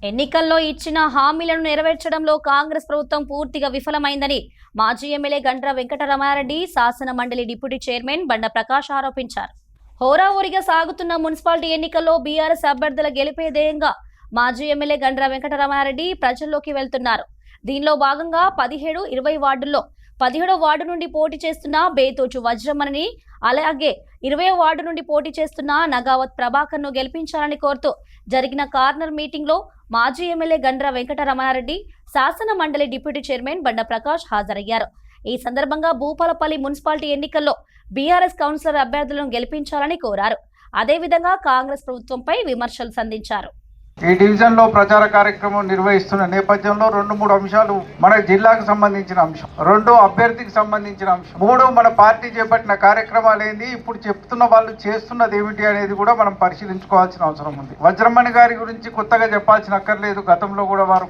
ఎన్నికల్లో ఇచ్చిన హామీలను నెరవేర్చడంలో కాంగ్రెస్ ప్రభుత్వం పూర్తిగా విఫలమైందని మాజీ ఎమ్మెల్యే గండ్ర వెంకటరమారెడ్డి శాసన మండలి డిప్యూటీ చైర్మన్ బండ ప్రకాష్ ఆరోపించారు. హోరాహోరీగా సాగుతున్న మున్సిపాలిటీ ఎన్నికల్లో బీఆర్ఎస్ అభ్యర్థుల గెలిపే ధ్యేయంగా మాజీ ఎమ్మెల్యే గండ్ర వెంకటరమారెడ్డి ప్రజల్లోకి వెళ్తున్నారు. దీనిలో భాగంగా 17, 20 వార్డుల్లో 17వ వార్డు నుండి పోటీ చేస్తున్న బేతోచు వజ్రమణిని, అలాగే 20వ వార్డు నుండి పోటీ చేస్తున్న నగావత్ ప్రభాకర్ ను గెలిపించాలని కోరుతూ జరిగిన కార్నర్ మీటింగ్ లో మాజీ ఎమ్మెల్యే గండ్ర వెంకటరమారెడ్డి, శాసన మండలి డిప్యూటీ చైర్మన్ బండ ప్రకాష్ హాజరయ్యారు. ఈ సందర్భంగా భూపాలపల్లి మున్సిపాలిటీ ఎన్నికల్లో బీఆర్ఎస్ కౌన్సిలర్ అభ్యర్థులను గెలిపించాలని కోరారు. అదేవిధంగా కాంగ్రెస్ ప్రభుత్వంపై విమర్శలు సంధించారు. ఈ డివిజన్ లో ప్రచార కార్యక్రమం నిర్వహిస్తున్న నేపథ్యంలో 2-3 అంశాలు మన జిల్లాకు సంబంధించిన అంశం, 2 అభ్యర్థికి సంబంధించిన అంశం, 3 మన పార్టీ చేపట్టిన కార్యక్రమాలు ఏంది, ఇప్పుడు చెప్తున్న వాళ్ళు చేస్తున్నది ఏమిటి అనేది కూడా మనం పరిశీలించుకోవాల్సిన అవసరం ఉంది. వజ్రమణి గారి గురించి కొత్తగా చెప్పాల్సిన అక్కర్లేదు. గతంలో కూడా వారు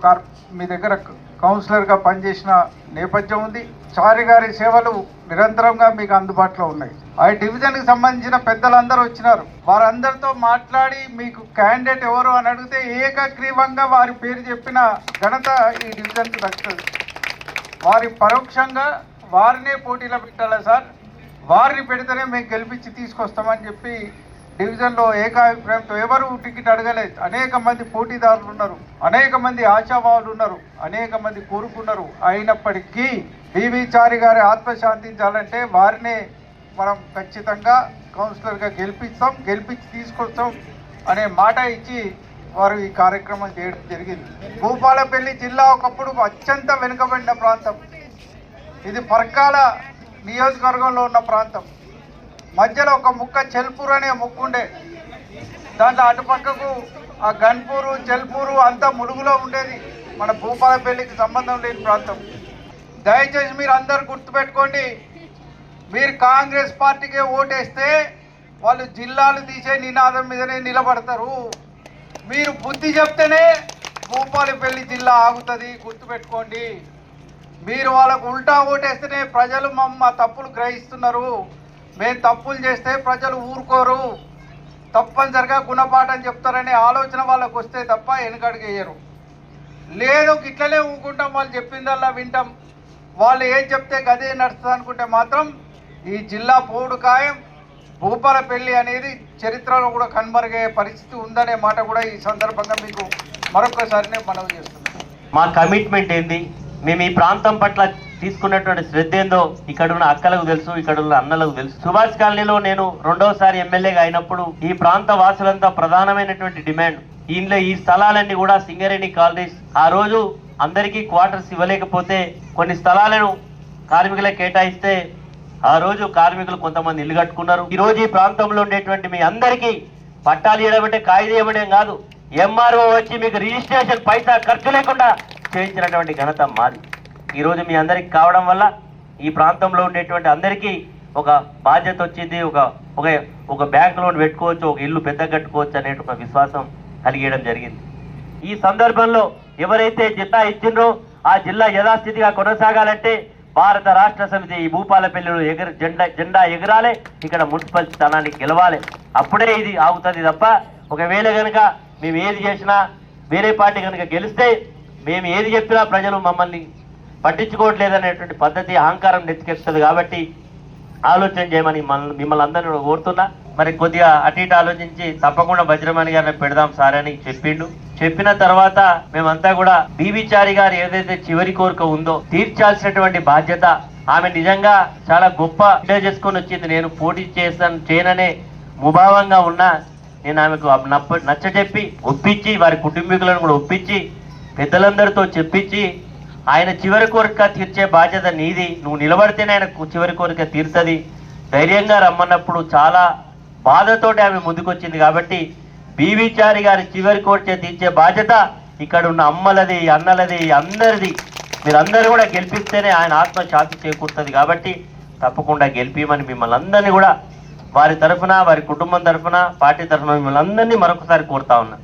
మీ దగ్గర కౌన్సిలర్ గా పనిచేసిన నేపథ్యం ఉంది. చారి గారి సేవలు నిరంతరంగా మీకు అందుబాటులో ఉన్నాయి. ఆ డివిజన్ కి సంబంధించిన పెద్దలందరూ వచ్చినారు. వారందరితో మాట్లాడి మీకు క్యాండిడేట్ ఎవరు అని అడిగితే ఏకగ్రీవంగా వారి పేరు చెప్పిన ఘనత ఈ డివిజన్ కు దక్కుతుంది. వారి పరోక్షంగా వారినే పోటీలో పెట్టాలా సార్, వారిని పెడితేనే మేము గెలిపించి తీసుకొస్తామని చెప్పి డివిజన్లో ఏకాభిప్రాయంతో ఎవరు టికెట్ అడగలేదు. అనేక మంది పోటీదారులు ఉన్నారు, అనేక మంది ఆశావాహులు ఉన్నారు, అనేక మంది కోరుకున్నారు. అయినప్పటికీ బీవీ చారి గారి ఆత్మశాంతించాలంటే వారినే మనం ఖచ్చితంగా కౌన్సిలర్గా గెలిపించి తీసుకొస్తాం అనే మాట ఇచ్చి వారు ఈ కార్యక్రమం చేయడం జరిగింది. భూపాలపల్లి జిల్లా ఒకప్పుడు అత్యంత వెనుకబడిన ప్రాంతం. ఇది పర్కాల నియోజకవర్గంలో ఉన్న ప్రాంతం. మధ్యలో ఒక ముక్క చెల్పూరు అనే ముక్కుండే, దాంట్లో అటుపక్కకు ఆ గన్పూరు, చెల్పూరు అంతా ములుగులో ఉండేది. మన భూపాలపల్లికి సంబంధం లేని ప్రాంతం. దయచేసి మీరు అందరు గుర్తుపెట్టుకోండి, మీరు కాంగ్రెస్ పార్టీకే ఓటేస్తే వాళ్ళు జిల్లాలు తీసే నినాదం మీదనే నిలబడతారు. మీరు బుద్ధి చెప్తేనే భూపాలపల్లి జిల్లా ఆగుతుంది, గుర్తుపెట్టుకోండి. మీరు వాళ్ళకు ఉల్టా ఓటేస్తేనే ప్రజలు మా తప్పులు గ్రహిస్తున్నారు. మేము తప్పులు చేస్తే ప్రజలు ఊరుకోరు, తప్పనిసరిగా గుణపాఠం చెప్తారనే ఆలోచన వాళ్ళకు వస్తే తప్ప వెనకడుగు వేయరు. లేదు ఇట్లనే ఊరుకుంటాం, వాళ్ళు చెప్పిందల్లా వింటాం, వాళ్ళు ఏం చెప్తే గదే నడుస్తుంది అనుకుంటే మాత్రం ఈ జిల్లా పోడు ఖాయం. భూపాలపల్లి అనేది చరిత్రలో కూడా కనుమరుగయ్యే పరిస్థితి ఉందనే మాట కూడా ఈ సందర్భంగా మీకు మరొకసారి నేను మనవి చేస్తున్నాను. మా కమిట్మెంట్ ఏంది, మేము ఈ ప్రాంతం పట్ల తీసుకున్నటువంటి శ్రద్ధ ఏందో ఇక్కడ ఉన్న అక్కలకు తెలుసు, ఇక్కడ ఉన్న అన్నలకు తెలుసు. సుభాష్ కాలనీలో నేను 2వసారి ఎమ్మెల్యేగా అయినప్పుడు ఈ ప్రాంత వాసులంతా ప్రధానమైనటువంటి డిమాండ్, ఇంట్లో ఈ స్థలాలన్నీ కూడా సింగరేణి కాలనీస్. ఆ రోజు అందరికీ క్వార్టర్స్ ఇవ్వలేకపోతే కొన్ని స్థలాలను కార్మికులకు కేటాయిస్తే ఆ రోజు కార్మికులు కొంతమంది ఇల్లు కట్టుకున్నారు. ఈ రోజు ఈ ప్రాంతంలో ఉండేటువంటి మీ అందరికీ పట్టాలు ఇవ్వబట్టే కాయిదా ఇవ్వడం కాదు, ఎంఆర్ఓ వచ్చి మీకు రిజిస్ట్రేషన్ పైసా ఖర్చు లేకుండా చేయించినటువంటి ఘనత మాది. ఈరోజు మీ అందరికి కావడం వల్ల ఈ ప్రాంతంలో ఉండేటువంటి అందరికీ ఒక బాధ్యత వచ్చింది. ఒక బ్యాంక్ లోన్ పెట్టుకోవచ్చు, ఒక ఇల్లు పెద్ద కట్టుకోవచ్చు అనే ఒక విశ్వాసం కలిగేయడం జరిగింది. ఈ సందర్భంలో ఎవరైతే జిల్లా ఇచ్చిండ్రో ఆ జిల్లా యథాస్థితిగా కొనసాగాలంటే భారత రాష్ట్ర సమితి ఈ భూపాలపల్లిలో జెండా ఎగరాలి, ఇక్కడ మున్సిపల్ స్థానాన్ని గెలవాలి. అప్పుడే ఇది ఆగుతుంది తప్ప ఒకవేళ కనుక మేము ఏది చేసినా వేరే పార్టీ కనుక గెలిస్తే మేము ఏది చెప్పినా ప్రజలు మమ్మల్ని పట్టించుకోవట్లేదనేటువంటి పద్ధతి అహంకారం నెత్తికెక్కుతుంది. కాబట్టి ఆలోచన చేయమని మిమ్మల్ని అందరినీ కోరుతున్నా. మరి కొద్దిగా అటు ఇటు ఆలోచించి తప్పకుండా వజ్రమణి గారిని పెడదాం సార్ అని చెప్పిండు. చెప్పిన తర్వాత మేమంతా కూడా బీవీ చారి గారు ఏదైతే చివరి కోరిక ఉందో తీర్చాల్సినటువంటి బాధ్యత ఆమె నిజంగా చాలా గొప్ప చేసుకొని వచ్చింది. నేను పోటీ చేయననే ముభావంగా ఉన్నా నేను ఆమెకు నచ్చజెప్పి ఒప్పించి వారి కుటుంబీకులను కూడా ఒప్పించి పెద్దలందరితో చెప్పించి ఆయన చివరి కోరిక తీర్చే బాధ్యత నీది, నువ్వు నిలబడితేనే ఆయన చివరి కోరిక తీరుతుంది, ధైర్యంగా రమ్మన్నప్పుడు చాలా బాధతోటి ఆమె ముందుకొచ్చింది. కాబట్టి బీవీ చారి గారి చివరి కోరిక తీర్చే బాధ్యత ఇక్కడ ఉన్న అమ్మలది, అన్నలది, అందరిది. మీరందరూ కూడా గెలిపిస్తేనే ఆయన ఆత్మ శాంతి చేకూరుతుంది. కాబట్టి తప్పకుండా గెలిపిమని మిమ్మల్ని అందరినీ కూడా వారి తరఫున, వారి కుటుంబం తరఫున, పార్టీ తరఫున మిమ్మల్ని అందరినీ మరొకసారి కోరుతా ఉన్నా.